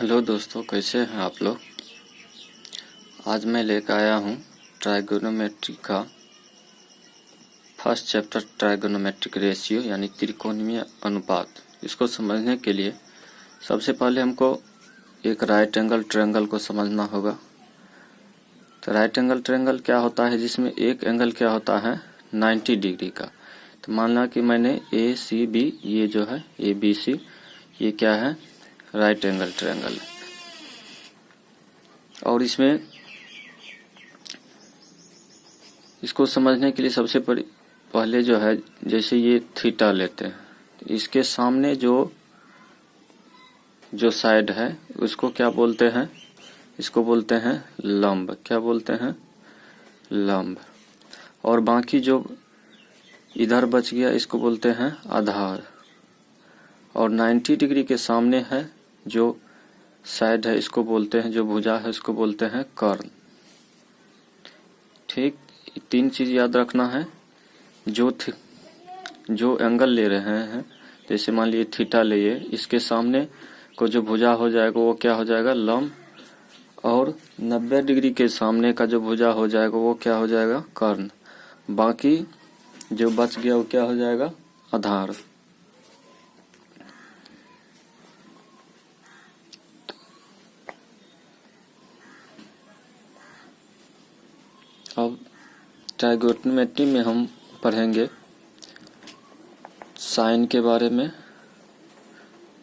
Hello दोस्तों, कैसे हैं आप लोग। आज मैं लेकर आया हूं ट्राइगोनोमेट्री का फर्स्ट चैप्टर, ट्राइगोनोमेट्रिक रेशियो यानी त्रिकोणीय अनुपात। इसको समझने के लिए सबसे पहले हमको एक राइट एंगल ट्रायंगल को समझना होगा। तो राइट एंगल ट्रायंगल क्या होता है, जिसमें एक एंगल क्या होता है 90 डिग्री का। तो मान लो कि मैंने ए सी बी, ये जो है ए बी सी, ये क्या है राइट एंगल ट्रायंगल है। और इसमें इसको समझने के लिए सबसे पहले जो है, जैसे ये थीटा लेते हैं, तो इसके सामने जो साइड है उसको क्या बोलते हैं, इसको बोलते हैं लंब। क्या बोलते हैं, लंब। और बाकी जो इधर बच गया इसको बोलते हैं आधार। और 90 डिग्री के सामने है जो साइड है, इसको बोलते हैं, जो भुजा है इसको बोलते हैं कर्ण। ठीक, तीन चीज याद रखना है। जो एंगल ले रहे हैं, जैसे मान लीजिए थीटा लिए, इसके सामने को जो भुजा हो जाएगा वो क्या हो जाएगा लंब। और 90 डिग्री के सामने का जो भुजा हो जाएगा वो क्या हो जाएगा कर्ण। बाकी जो बच गया वो क्या हो जाएगा आधार। अब ट्राइगोनोमेट्री में हम पढ़ेंगे साइन के बारे में,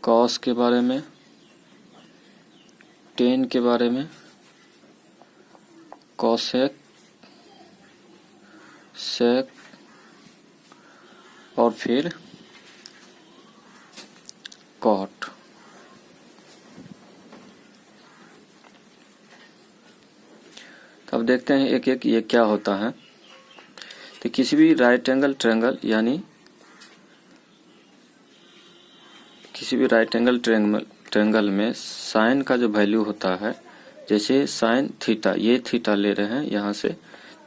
कॉस के बारे में, टेन के बारे में, कॉसेक, सेक और फिर कॉट। अब देखते हैं एक एक ये क्या होता है। तो किसी भी राइट एंगल ट्रायंगल यानी किसी भी राइट एंगल ट्रायंगल में साइन का जो वैल्यू होता है, जैसे साइन थीटा, ये थीटा ले रहे हैं यहाँ से,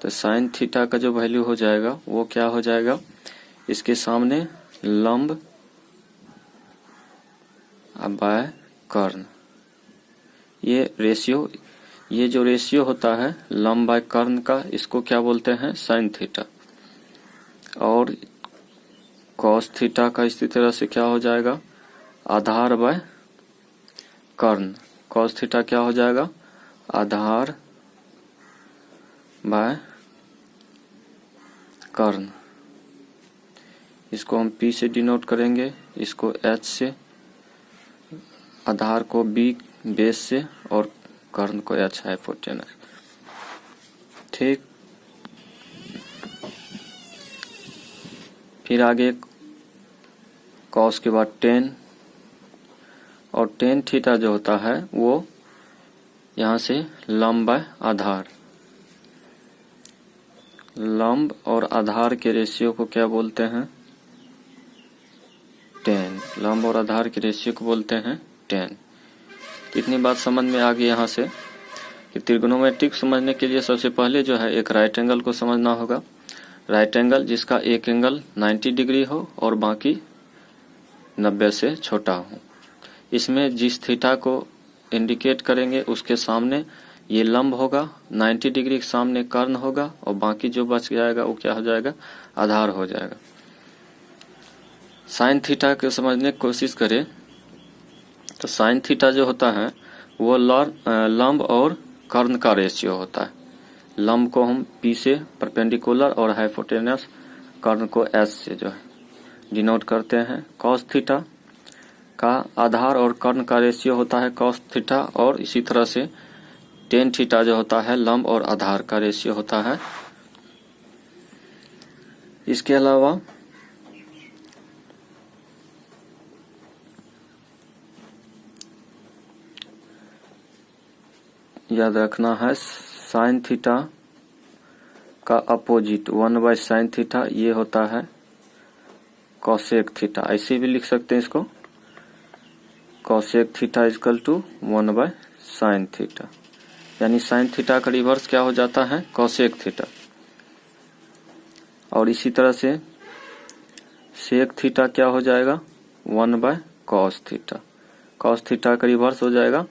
तो साइन थीटा का जो वैल्यू हो जाएगा वो क्या हो जाएगा, इसके सामने लंब बाय कर्ण। ये रेशियो, ये जो रेशियो होता है लंब बाय कर्ण का, इसको क्या बोलते हैं साइन थीटा। और कॉस थीटा का इसी तरह से क्या हो जाएगा आधार बाय कर्ण। कॉस थीटा क्या हो जाएगा आधार बाय कर्ण। इसको हम P से डिनोट करेंगे, इसको H से, आधार को B बेस से और कर्ण को H हाइपोटेनस। ठीक, फिर आगे कॉस के बाद टेन। और टेन थीटा जो होता है वो यहाँ से लंब बाय आधार। लंब और आधार के रेशियो को क्या बोलते हैं टेन। लंब और आधार के रेशियो को बोलते हैं टेन। कितनी बात समझ में आ गई यहाँ से कि त्रिकोणोमेट्रिक समझने के लिए सबसे पहले जो है एक राइट एंगल को समझना होगा। राइट एंगल जिसका एक एंगल 90 डिग्री हो और बाकी 90 से छोटा हो। इसमें जिस थीटा को इंडिकेट करेंगे उसके सामने ये लंब होगा, 90 डिग्री के सामने कर्ण होगा और बाकी जो बच जाएगा वो क्या हो जाएगा आधार हो जाएगा। साइन थीटा को समझने की कोशिश करें तो साइन थीटा जो होता है वो लंब और कर्ण का रेशियो होता है। लंब को हम P से परपेंडिकुलर और हाइपोटेनस, कर्ण को S से जो है डिनोट करते हैं। कॉस थीटा का आधार और कर्ण का रेशियो होता है कॉस थीटा। और इसी तरह से टेन थीटा जो होता है लंब और आधार का रेशियो होता है। इसके अलावा याद रखना है साइन थीटा का अपोजिट 1 बाय साइन थीटा ये होता है कॉसेक थीटा। ऐसे भी लिख सकते हैं इसको, cosec theta equal to 1 by sine theta. यानी साइन थीटा का रिवर्स क्या हो जाता है कॉसेक थीटा। और इसी तरह से सेक थीटा क्या हो जाएगा 1 by cos theta. Cos theta का रिवर्स हो जाएगा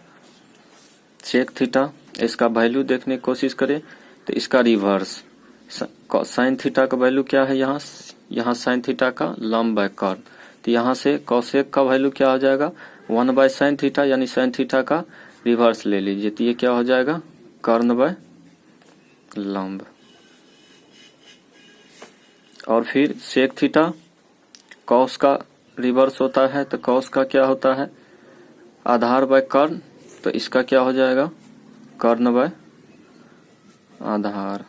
सेक थीटा, इसका वैल्यू देखने की कोशिश करें तो इसका रिवर्स साइन थीटा का वैल्यू क्या है, यहाँ साइन थीटा का लंब बाय कॉर्न, तो यहाँ से कोसेक का वैल्यू क्या हो जाएगा 1 बाय साइन थीटा, यानी साइन थीटा का रिवर्स ले लीजिए तो ये क्या हो जाएगा कॉर्न बाय लंब। और फिर सेक थीटा कॉस का रिवर्स होता है, तो कॉस का क्या होता है आधार बाय कॉर्न, तो इसका क्या हो जाएगा कॉर्न बाय आधार।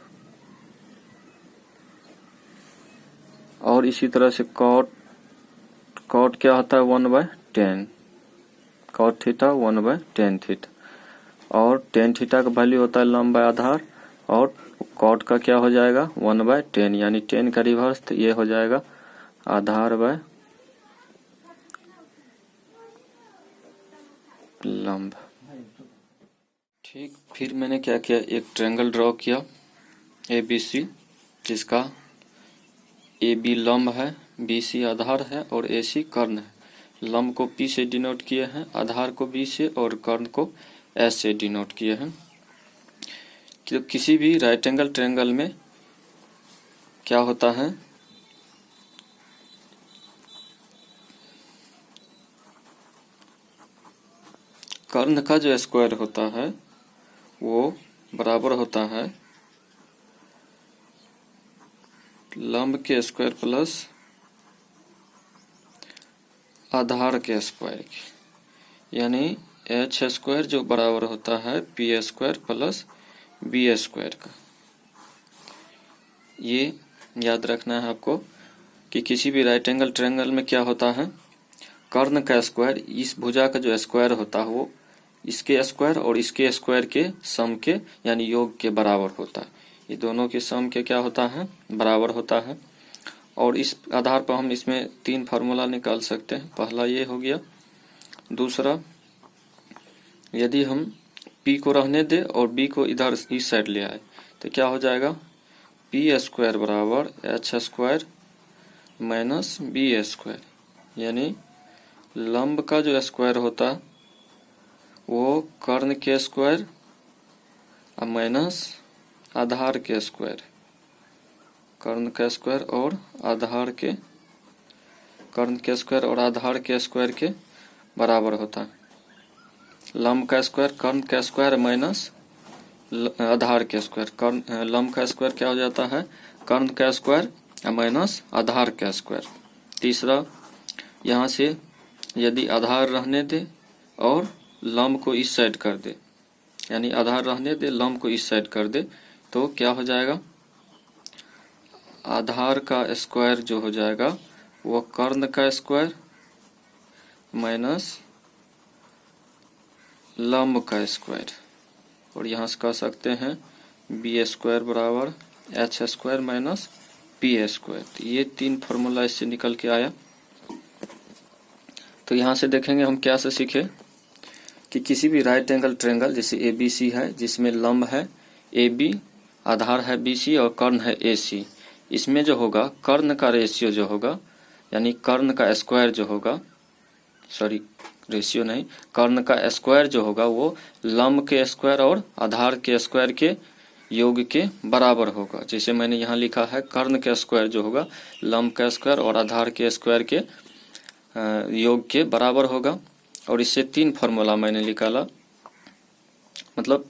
और इसी तरह से कॉट क्या होता है 1/10, कॉट थीटा 1/10 थीटा, और टेन थीटा का वैल्यू होता है लंब बाय आधार, और कॉट का क्या हो जाएगा 1/10, यानी 10 का रिवर्स, तो ये हो जाएगा आधार बाय लंब। ठीक, फिर मैंने क्या किया, एक ट्रायंगल ड्रॉ किया ABC, जिसका AB लंब है, BC आधार है और AC कर्ण है। लंब को P से डिनोट किए हैं, आधार को B से और कर्ण को S से डिनोट किए हैं। तो किसी भी राइट एंगल ट्रायंगल में क्या होता है, कर्ण का जो स्क्वायर होता है वो बराबर होता है लंब के स्क्वायर प्लस आधार के स्क्वायर की, यानी H स्क्वायर जो बराबर होता है P square plus B square का। ये याद रखना है आपको कि किसी भी राइट एंगल ट्रायंगल में क्या होता है, कर्ण का स्क्वायर इस भुजा का जो स्क्वायर होता है वो इसके स्क्वायर और इसके स्क्वायर के सम के यानी योग के बराबर होता है। ये दोनों के सम के क्या होता है बराबर होता है। और इस आधार पर हम इसमें 3 फार्मूला निकाल सकते हैं। पहला ये हो गया। दूसरा, यदि हम P को रहने दे और B को इधर इस साइड ले आए तो क्या हो जाएगा, P स्क्वायर बराबर H square minus B square, यानी लंब का जो स्क्वायर होता है वो कर्ण के स्क्वायर माइनस आधार के स्क्वायर, कर्ण का स्क्वायर और आधार के, कर्ण के स्क्वायर और आधार के स्क्वायर के बराबर होता है। लंब का स्क्वायर कर्ण का स्क्वायर माइनस आधार के स्क्वायर, कर्ण लंब का स्क्वायर क्या हो जाता है कर्ण का स्क्वायर माइनस आधार का स्क्वायर। तीसरा, यहाँ से यदि आधार रहने दे और लंब को इस साइड कर दे, यानी आधार रहने दे लंब को इस साइड कर दे, तो क्या हो जाएगा, आधार का स्क्वायर जो हो जाएगा वो कर्ण का स्क्वायर माइनस लंब का स्क्वायर, और यहाँ से कह सकते हैं B स्क्वायर बराबर H square minus P square. तो ये 3 फार्मूला इससे निकल के आया। तो यहाँ से देखेंगे हम क्या से सीखे कि किसी भी राइट एंगल ट्रायंगल जैसे ABC है जिसमें लंब है AB, आधार है BC और कर्ण है AC, इसमें जो होगा कर्ण का रेशियो जो होगा, यानी कर्ण का स्क्वायर जो होगा, सॉरी रेशियो नहीं, कर्ण का स्क्वायर जो होगा वो लंब के स्क्वायर और आधार के स्क्वायर के योग के बराबर होगा। जैसे मैंने यहाँ लिखा है कर्ण का स्क्वायर जो होगा लंब का स्क्वायर और आधार के स्क्वायर के योग के बराबर होगा। और इससे 3 फार्मूला मैंने निकाला, मतलब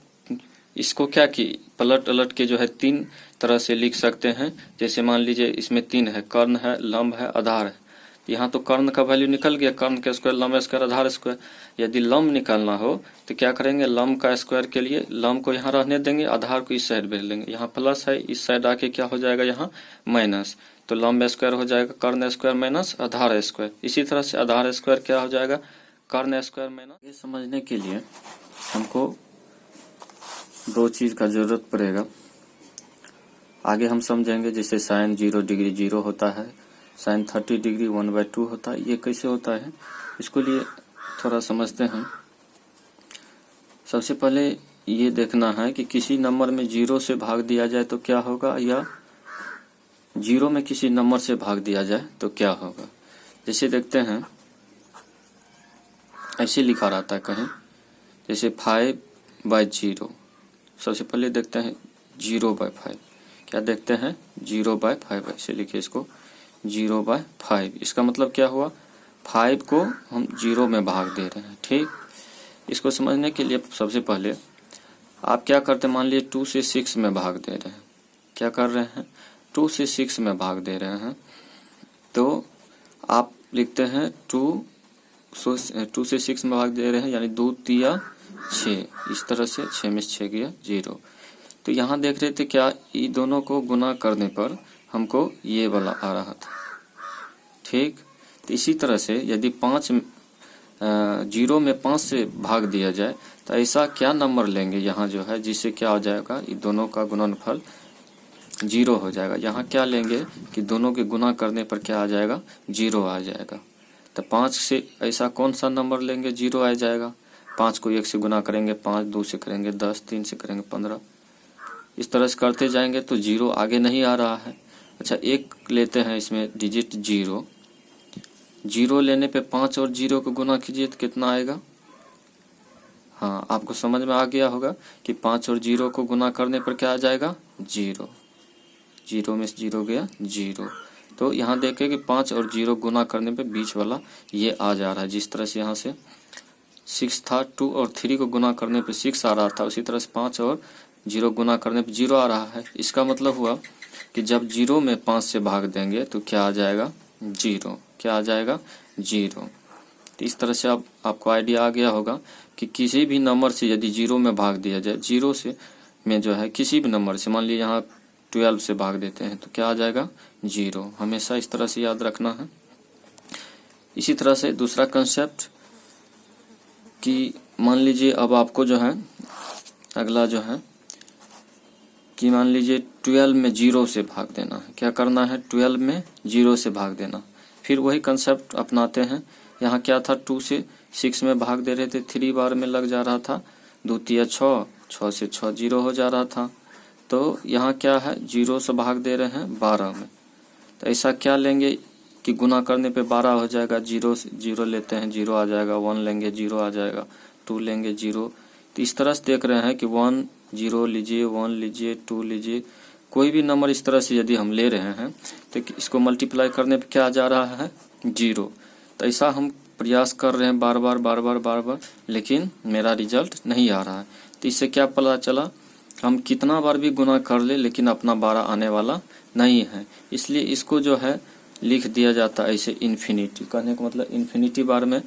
इसको क्या कि पलट अलट के जो है 3 तरह से लिख सकते हैं। जैसे मान लीजिए इसमें 3 है, कर्ण है, लंब है, आधार है। यहाँ तो कर्ण का वैल्यू निकल गया, कर्ण के स्क्वायर, लंब स्क्वायर, आधार स्क्वायर। यदि लंब निकालना हो तो क्या करेंगे, लंब का स्क्वायर के लिए लंब को यहाँ रहने देंगे, आधार को इस साइड भेज लेंगे। यहाँ प्लस है, इस साइड आके क्या हो जाएगा यहाँ माइनस, तो लंब स्क्वायर हो जाएगा कर्ण स्क्वायर माइनस आधार स्क्वायर। इसी तरह से आधार स्क्वायर क्या हो जाएगा कर्ण स्क्वायर माइनस। ये समझने के लिए हमको 2 चीज का जरूरत पड़ेगा। आगे हम समझेंगे जैसे साइन 0 डिग्री 0 होता है, साइन 30 डिग्री 1/2 होता है, ये कैसे होता है इसको लिए थोड़ा समझते हैं। सबसे पहले ये देखना है कि किसी नंबर में 0 से भाग दिया जाए तो क्या होगा, या 0 में किसी नंबर से भाग दिया जाए तो क्या होगा। जैसे देखते हैं ऐसे लिखा रहता है कहीं, जैसे 5 बाय 0। सबसे पहले देखते हैं 0/5। क्या देखते हैं? 0/5। ऐसे लिखिए इसको 0/5। इसका मतलब क्या हुआ? 5 को हम 0 में भाग दे रहे हैं। ठीक, इसको समझने के लिए सबसे पहले आप क्या करते हैं, मान लीजिए 2 से 6 में भाग दे रहे हैं। क्या कर रहे हैं? 2 से 6 में भाग दे रहे हैं। तो आप लिखते हैं 2 से 6 में भाग दे रहे हैं, यानी 2 तिया 6। इस तरह से 6 में 6 गया 0। तो यहाँ देख रहे थे क्या, ये दोनों को गुना करने पर हमको ये वाला आ रहा था। ठीक, तो इसी तरह से यदि 0 में 5 से भाग दिया जाए तो ऐसा क्या नंबर लेंगे यहाँ जो है, जिससे क्या हो जाएगा, ये दोनों का गुणनफल 0 हो जाएगा। यहाँ क्या लेंगे कि दोनों के गुना करने पर क्या आ जाएगा? 0 आ जाएगा। तो 5 से ऐसा कौन सा नंबर लेंगे 0 आ जाएगा? 5 को 1 से गुना करेंगे 5, 2 से करेंगे 10, 3 से करेंगे 15। इस तरह से करते जाएंगे तो 0 आगे नहीं आ रहा है। अच्छा, एक लेते हैं इसमें डिजिट 0। 0 लेने पे 5 और 0 को गुना कीजिए तो कितना आएगा? हाँ, आपको समझ में आ गया होगा कि 5 और 0 को गुना करने पर क्या आ जाएगा? 0। 0 में 0 गया 0। तो यहाँ देखें कि 5 और 0 गुना करने पे बीच वाला ये आ जा रहा है। जिस तरह से यहाँ से 6 था, 2 और 3 को गुना करने पे 6 आ रहा था, उसी तरह से 5 और 0 गुना करने पे 0 आ रहा है। इसका मतलब हुआ कि जब 0 में 5 से भाग देंगे तो क्या आ जाएगा? 0। क्या आ जाएगा? 0। तो इस तरह से आपको आइडिया आ गया होगा कि किसी भी नंबर से यदि 0 में भाग दिया जाए, 0 से में जो है किसी भी नंबर से, मान लीजिए यहाँ 12 से भाग देते हैं तो क्या आ जाएगा? 0। हमेशा इस तरह से याद रखना है। इसी तरह से दूसरा कंसेप्ट कि मान लीजिए अब आपको जो है अगला जो है कि मान लीजिए 12 में 0 से भाग देना है। क्या करना है? 12 में 0 से भाग देना। फिर वही कंसेप्ट अपनाते हैं। यहाँ क्या था, 2 से 6 में भाग दे रहे थे, 3 बार में लग जा रहा था, 2 तिया 6, 6 से 6 0 हो जा रहा था। तो यहाँ क्या है, 0 से भाग दे रहे हैं 12 में। तो ऐसा क्या लेंगे कि गुना करने पे 12 हो जाएगा। 0 लेते हैं 0 आ जाएगा, 1 लेंगे 0 आ जाएगा, 2 लेंगे 0। तो इस तरह से देख रहे हैं कि 1 0 लीजिए, 1 लीजिए, 2 लीजिए, कोई भी नंबर इस तरह से यदि हम ले रहे हैं तो इसको मल्टीप्लाई करने पे क्या आ जा रहा है? 0। तो ऐसा हम प्रयास कर रहे हैं बार बार, लेकिन मेरा रिजल्ट नहीं आ रहा है। तो इससे क्या पता चला, हम कितना बार भी गुना कर ले लेकिन अपना 12 आने वाला नहीं है। इसलिए इसको जो है लिख दिया जाता है ऐसे इन्फिनिटी। कहने का मतलब इन्फिनिटी बार में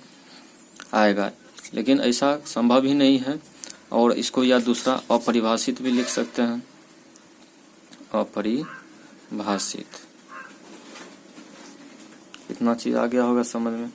आएगा, लेकिन ऐसा संभव ही नहीं है। और इसको या दूसरा अपरिभाषित भी लिख सकते हैं, अपरिभाषित। इतना चीज आ गया होगा समझ में।